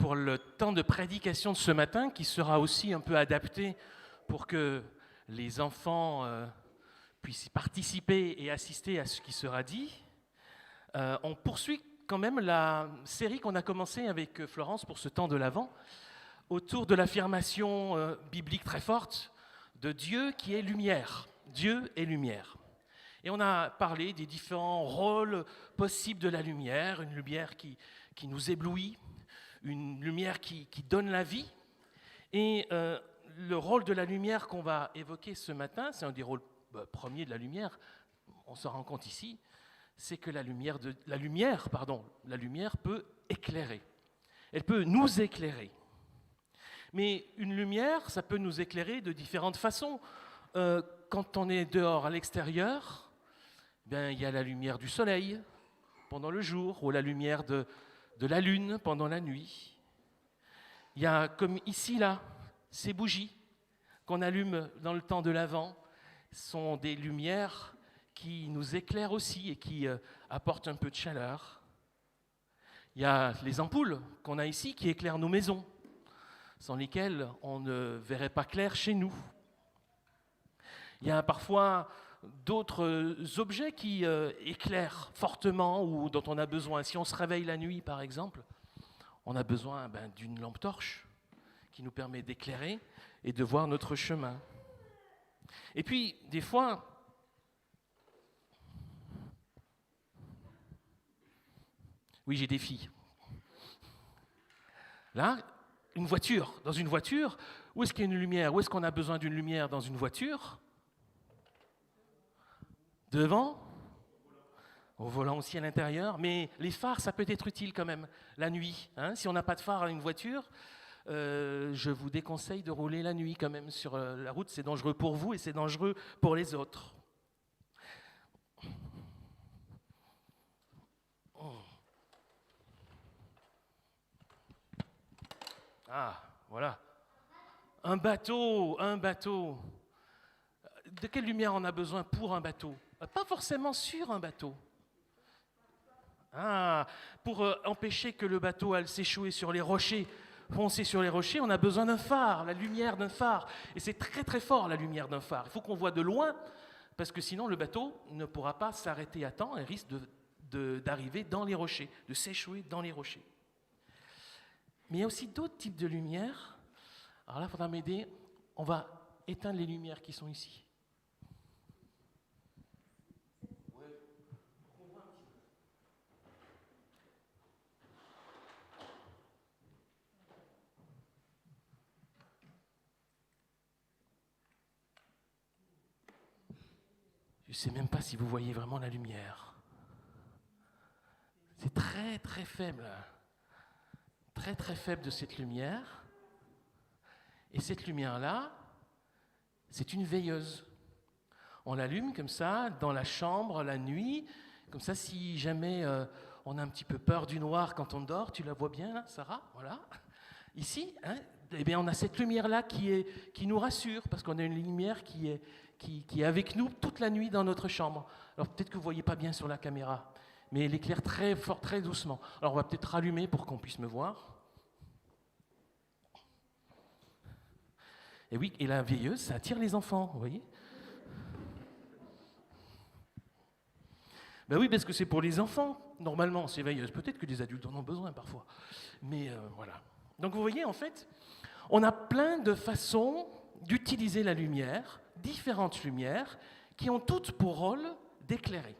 pour le temps de prédication de ce matin, qui sera aussi un peu adapté pour que les enfants puissent participer et assister à ce qui sera dit. On poursuit quand même la série qu'on a commencée avec Florence pour ce temps de l'Avent, autour de l'affirmation biblique très forte de Dieu qui est lumière. Dieu est lumière. Et on a parlé des différents rôles possibles de la lumière, une lumière qui nous éblouit, une lumière qui donne la vie. Et le rôle de la lumière qu'on va évoquer ce matin, c'est un des rôles premiers de la lumière, on s'en rend compte ici, c'est que la lumière peut éclairer. Elle peut nous éclairer. Mais une lumière, ça peut nous éclairer de différentes façons. Quand on est dehors à l'extérieur, il y a la lumière du soleil pendant le jour, ou la lumière de la lune pendant la nuit. Il y a, comme ici, là, ces bougies qu'on allume dans le temps de l'Avent, sont des lumières qui nous éclairent aussi et qui apportent un peu de chaleur. Il y a les ampoules qu'on a ici qui éclairent nos maisons, sans lesquelles on ne verrait pas clair chez nous. Il y a parfois d'autres objets qui éclairent fortement ou dont on a besoin. Si on se réveille la nuit, par exemple, on a besoin d'une lampe torche qui nous permet d'éclairer et de voir notre chemin. Et puis, des fois, oui, j'ai des filles. Là, dans une voiture, où est-ce qu'il y a une lumière? Où est-ce qu'on a besoin d'une lumière dans une voiture? Devant? Au volant aussi à l'intérieur. Mais les phares, ça peut être utile quand même, la nuit. Si on n'a pas de phare à une voiture, je vous déconseille de rouler la nuit quand même sur la route. C'est dangereux pour vous et c'est dangereux pour les autres. Ah, voilà. Un bateau. De quelle lumière on a besoin pour un bateau? Pas forcément sur un bateau. Pour empêcher que le bateau aille s'échouer sur les rochers, foncer sur les rochers, on a besoin d'un phare, la lumière d'un phare. Et c'est très très fort la lumière d'un phare. Il faut qu'on voit de loin, parce que sinon le bateau ne pourra pas s'arrêter à temps et risque d'arriver dans les rochers, de s'échouer dans les rochers. Mais il y a aussi d'autres types de lumière. Alors là, il faudra m'aider. On va éteindre les lumières qui sont ici. Je ne sais même pas si vous voyez vraiment la lumière. C'est très très faible. Très très faible de cette lumière. Et cette lumière-là, c'est une veilleuse. On l'allume comme ça, dans la chambre, la nuit. Comme ça, si jamais on a un petit peu peur du noir quand on dort, tu la vois bien, là, Sarah? Voilà. Ici, on a cette lumière-là qui nous rassure, parce qu'on a une lumière qui est avec nous toute la nuit dans notre chambre. Alors peut-être que vous ne voyez pas bien sur la caméra, mais elle éclaire très fort, très doucement. Alors on va peut-être rallumer pour qu'on puisse me voir. Et oui, et la veilleuse, ça attire les enfants, vous voyez? Ben oui, parce que c'est pour les enfants, normalement, ces veilleuses. Peut-être que les adultes en ont besoin parfois. Mais voilà. Donc vous voyez, en fait, on a plein de façons d'utiliser la lumière, différentes lumières, qui ont toutes pour rôle d'éclairer,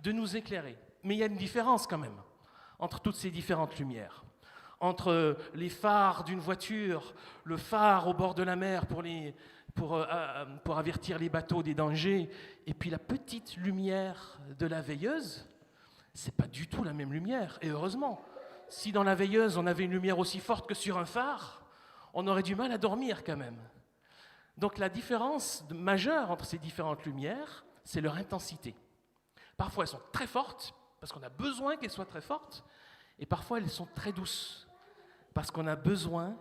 de nous éclairer. Mais il y a une différence quand même entre toutes ces différentes lumières. Entre les phares d'une voiture, le phare au bord de la mer pour avertir les bateaux des dangers, et puis la petite lumière de la veilleuse, c'est pas du tout la même lumière, et heureusement. Si dans la veilleuse on avait une lumière aussi forte que sur un phare, on aurait du mal à dormir quand même. Donc la différence majeure entre ces différentes lumières, c'est leur intensité. Parfois elles sont très fortes, parce qu'on a besoin qu'elles soient très fortes, et parfois elles sont très douces, parce qu'on a besoin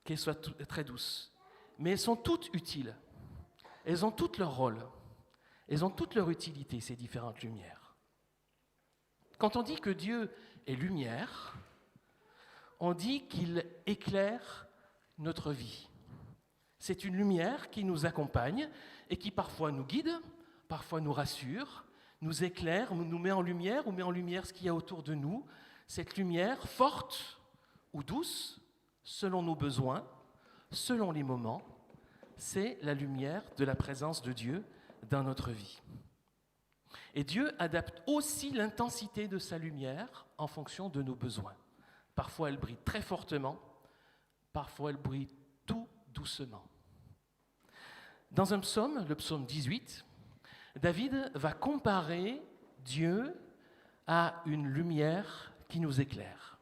qu'elles soient très douces. Mais elles sont toutes utiles. Elles ont toutes leur rôle. Elles ont toute leur utilité, ces différentes lumières. Quand on dit que Dieu est lumière, on dit qu'il éclaire notre vie. C'est une lumière qui nous accompagne et qui parfois nous guide, parfois nous rassure, nous éclaire, nous met en lumière ou met en lumière ce qu'il y a autour de nous. Cette lumière forte ou douce, selon nos besoins, selon les moments, c'est la lumière de la présence de Dieu dans notre vie. Et Dieu adapte aussi l'intensité de sa lumière en fonction de nos besoins. Parfois elle brille très fortement, parfois elle brille tout doucement. Dans un psaume, le psaume 18, David va comparer Dieu à une lumière qui nous éclaire.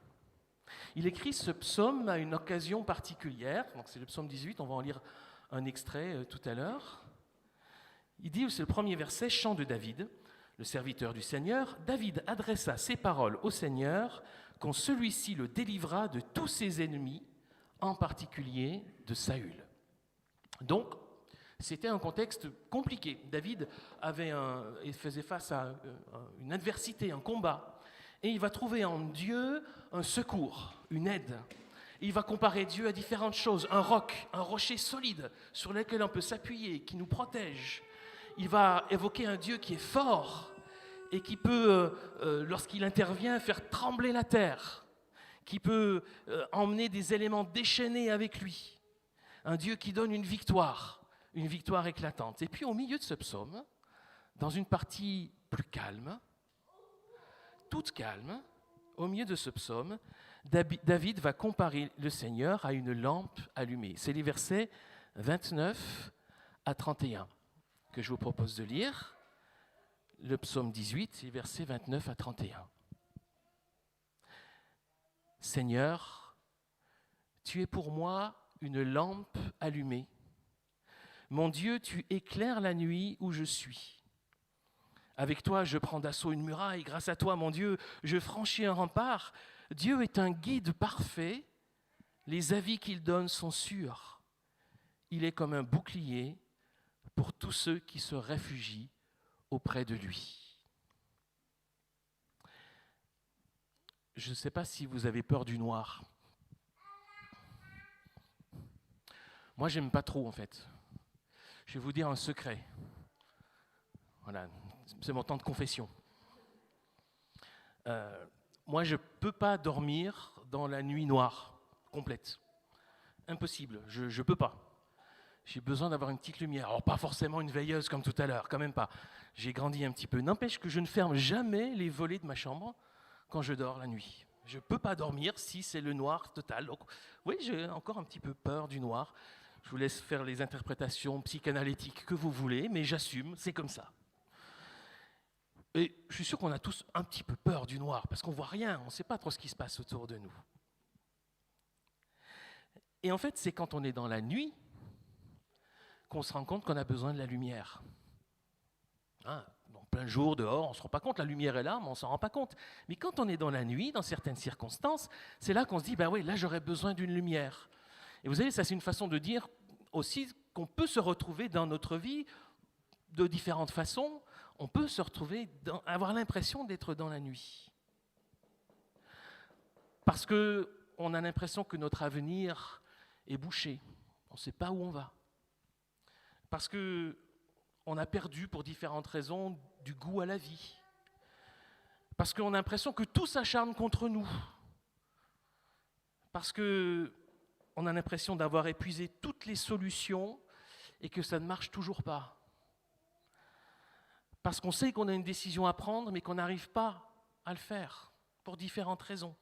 Il écrit ce psaume à une occasion particulière, donc c'est le psaume 18, on va en lire un extrait tout à l'heure. Il dit, c'est le premier verset, chant de David, le serviteur du Seigneur. David adressa ses paroles au Seigneur quand celui-ci le délivra de tous ses ennemis, en particulier de Saül. Donc, c'était un contexte compliqué. David faisait face à une adversité, un combat. Et il va trouver en Dieu un secours, une aide. Il va comparer Dieu à différentes choses. Un roc, un rocher solide sur lequel on peut s'appuyer, qui nous protège. Il va évoquer un Dieu qui est fort et qui peut, lorsqu'il intervient, faire trembler la terre. Qui peut emmener des éléments déchaînés avec lui. Un Dieu qui donne une victoire éclatante. Et puis au milieu de ce psaume, dans une partie plus calme, toute calme, au milieu de ce psaume, David va comparer le Seigneur à une lampe allumée. C'est les versets 29 à 31 que je vous propose de lire. Le psaume 18, les versets 29 à 31. Seigneur, tu es pour moi une lampe allumée. Mon Dieu, tu éclaires la nuit où je suis. Avec toi, je prends d'assaut une muraille. Grâce à toi, mon Dieu, je franchis un rempart. Dieu est un guide parfait. Les avis qu'il donne sont sûrs. Il est comme un bouclier pour tous ceux qui se réfugient auprès de lui. Je ne sais pas si vous avez peur du noir. Moi, j'aime pas trop, en fait. Je vais vous dire un secret. Voilà, c'est mon temps de confession. Moi, je ne peux pas dormir dans la nuit noire, complète. Impossible, je ne peux pas. J'ai besoin d'avoir une petite lumière. Alors, pas forcément une veilleuse comme tout à l'heure, quand même pas. J'ai grandi un petit peu. N'empêche que je ne ferme jamais les volets de ma chambre quand je dors la nuit. Je ne peux pas dormir si c'est le noir total. Donc, oui, j'ai encore un petit peu peur du noir. Je vous laisse faire les interprétations psychanalytiques que vous voulez, mais j'assume, c'est comme ça. Et je suis sûr qu'on a tous un petit peu peur du noir, parce qu'on ne voit rien, on ne sait pas trop ce qui se passe autour de nous. Et en fait, c'est quand on est dans la nuit qu'on se rend compte qu'on a besoin de la lumière. En plein jour, dehors, on ne se rend pas compte, la lumière est là, mais on ne s'en rend pas compte. Mais quand on est dans la nuit, dans certaines circonstances, c'est là qu'on se dit, ben oui, là j'aurais besoin d'une lumière. Et vous savez, ça c'est une façon de dire aussi qu'on peut se retrouver dans notre vie de différentes façons. On peut se retrouver, avoir l'impression d'être dans la nuit. Parce qu'on a l'impression que notre avenir est bouché. On ne sait pas où on va. Parce qu'on a perdu, pour différentes raisons, du goût à la vie. Parce qu'on a l'impression que tout s'acharne contre nous. Parce qu'on a l'impression d'avoir épuisé toutes les solutions et que ça ne marche toujours pas. Parce qu'on sait qu'on a une décision à prendre, mais qu'on n'arrive pas à le faire, pour différentes raisons.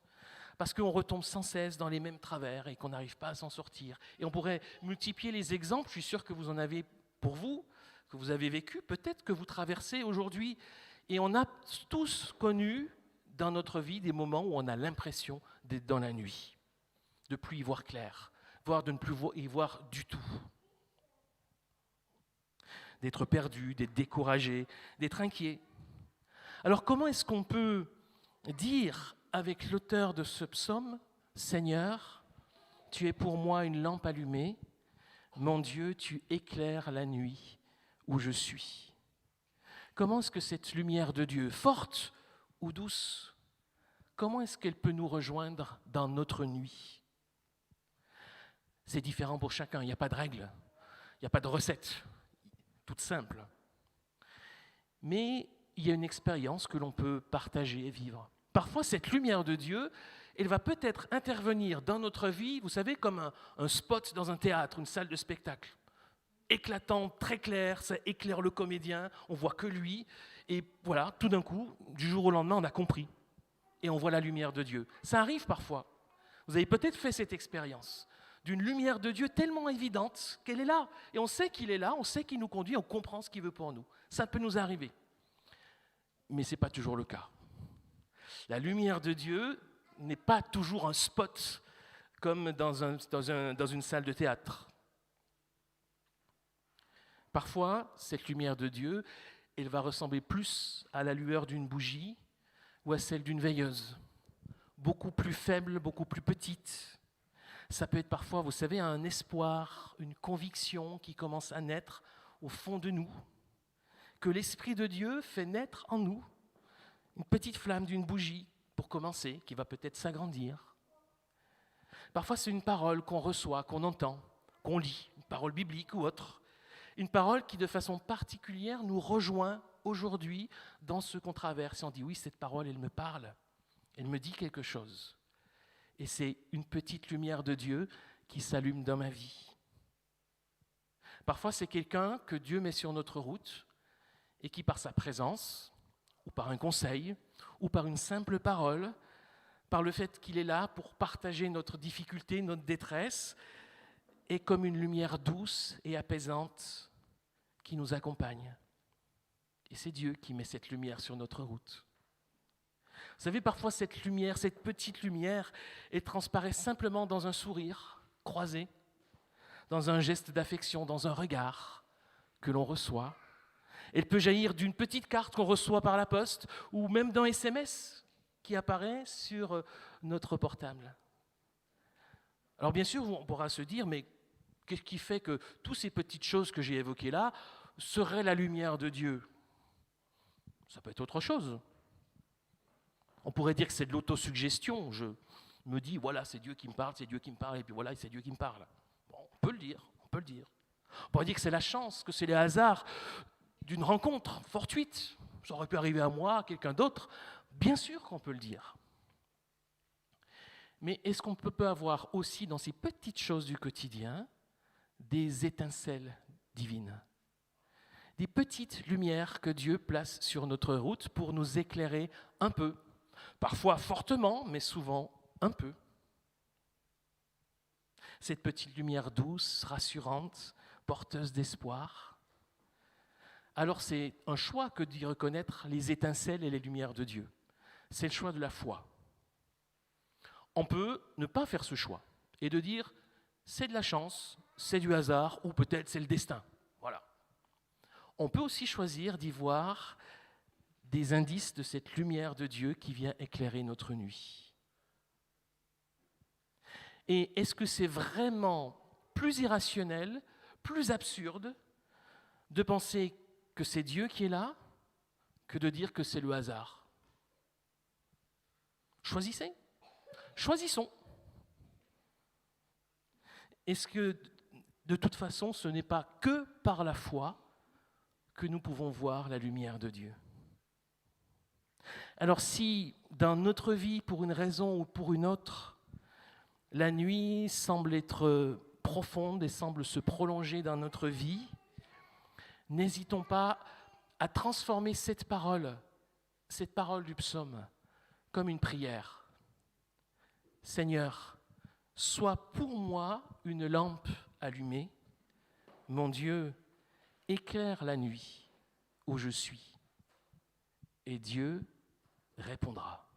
Parce qu'on retombe sans cesse dans les mêmes travers et qu'on n'arrive pas à s'en sortir. Et on pourrait multiplier les exemples, je suis sûr que vous en avez pour vous, que vous avez vécu, peut-être que vous traversez aujourd'hui. Et on a tous connu dans notre vie des moments où on a l'impression d'être dans la nuit, de ne plus y voir clair, voire de ne plus y voir du tout. D'être perdu, d'être découragé, d'être inquiet. Alors comment est-ce qu'on peut dire avec l'auteur de ce psaume, « Seigneur, tu es pour moi une lampe allumée, mon Dieu, tu éclaires la nuit où je suis ». Comment est-ce que cette lumière de Dieu, forte ou douce, comment est-ce qu'elle peut nous rejoindre dans notre nuit? C'est différent pour chacun, il n'y a pas de règle, il n'y a pas de recette, toute simple. Mais il y a une expérience que l'on peut partager et vivre. Parfois, cette lumière de Dieu, elle va peut-être intervenir dans notre vie, vous savez, comme un spot dans un théâtre, une salle de spectacle. Éclatant, très clair, ça éclaire le comédien, on voit que lui, et voilà, tout d'un coup, du jour au lendemain, on a compris, et on voit la lumière de Dieu. Ça arrive parfois. Vous avez peut-être fait cette expérience d'une lumière de Dieu tellement évidente qu'elle est là, et on sait qu'il est là, on sait qu'il nous conduit, on comprend ce qu'il veut pour nous. Ça peut nous arriver, mais ce n'est pas toujours le cas. La lumière de Dieu n'est pas toujours un spot comme dans une salle de théâtre. Parfois, cette lumière de Dieu, elle va ressembler plus à la lueur d'une bougie ou à celle d'une veilleuse, beaucoup plus faible, beaucoup plus petite. Ça peut être parfois, vous savez, un espoir, une conviction qui commence à naître au fond de nous, que l'Esprit de Dieu fait naître en nous, une petite flamme d'une bougie, pour commencer, qui va peut-être s'agrandir. Parfois, c'est une parole qu'on reçoit, qu'on entend, qu'on lit, une parole biblique ou autre, une parole qui, de façon particulière, nous rejoint aujourd'hui dans ce qu'on traverse. Et on dit, oui, cette parole, elle me parle, elle me dit quelque chose. Et c'est une petite lumière de Dieu qui s'allume dans ma vie. Parfois, c'est quelqu'un que Dieu met sur notre route et qui, par sa présence, ou par un conseil, ou par une simple parole, par le fait qu'il est là pour partager notre difficulté, notre détresse, est comme une lumière douce et apaisante qui nous accompagne. Et c'est Dieu qui met cette lumière sur notre route. Vous savez, parfois cette lumière, cette petite lumière, elle transparaît simplement dans un sourire croisé, dans un geste d'affection, dans un regard que l'on reçoit. Elle peut jaillir d'une petite carte qu'on reçoit par la poste ou même d'un SMS qui apparaît sur notre portable. Alors bien sûr, on pourra se dire, mais qu'est-ce qui fait que toutes ces petites choses que j'ai évoquées là seraient la lumière de Dieu? Ça peut être autre chose. On pourrait dire que c'est de l'autosuggestion. Je me dis, voilà, c'est Dieu qui me parle, et puis voilà, c'est Dieu qui me parle. Bon, on peut le dire. On pourrait dire que c'est la chance, que c'est le hasard d'une rencontre fortuite. Ça aurait pu arriver à moi, à quelqu'un d'autre. Bien sûr qu'on peut le dire. Mais est-ce qu'on peut avoir aussi dans ces petites choses du quotidien des étincelles divines? Des petites lumières que Dieu place sur notre route pour nous éclairer un peu. Parfois fortement, mais souvent un peu. Cette petite lumière douce, rassurante, porteuse d'espoir. Alors c'est un choix que d'y reconnaître les étincelles et les lumières de Dieu. C'est le choix de la foi. On peut ne pas faire ce choix et de dire c'est de la chance, c'est du hasard ou peut-être c'est le destin. Voilà. On peut aussi choisir d'y voir des indices de cette lumière de Dieu qui vient éclairer notre nuit. Et est-ce que c'est vraiment plus irrationnel, plus absurde de penser que c'est Dieu qui est là que de dire que c'est le hasard? Choisissons. Est-ce que de toute façon, ce n'est pas que par la foi que nous pouvons voir la lumière de Dieu? Alors si dans notre vie, pour une raison ou pour une autre, la nuit semble être profonde et semble se prolonger dans notre vie, n'hésitons pas à transformer cette parole du psaume, comme une prière. Seigneur, sois pour moi une lampe allumée. Mon Dieu, éclaire la nuit où je suis. Et Dieu répondra.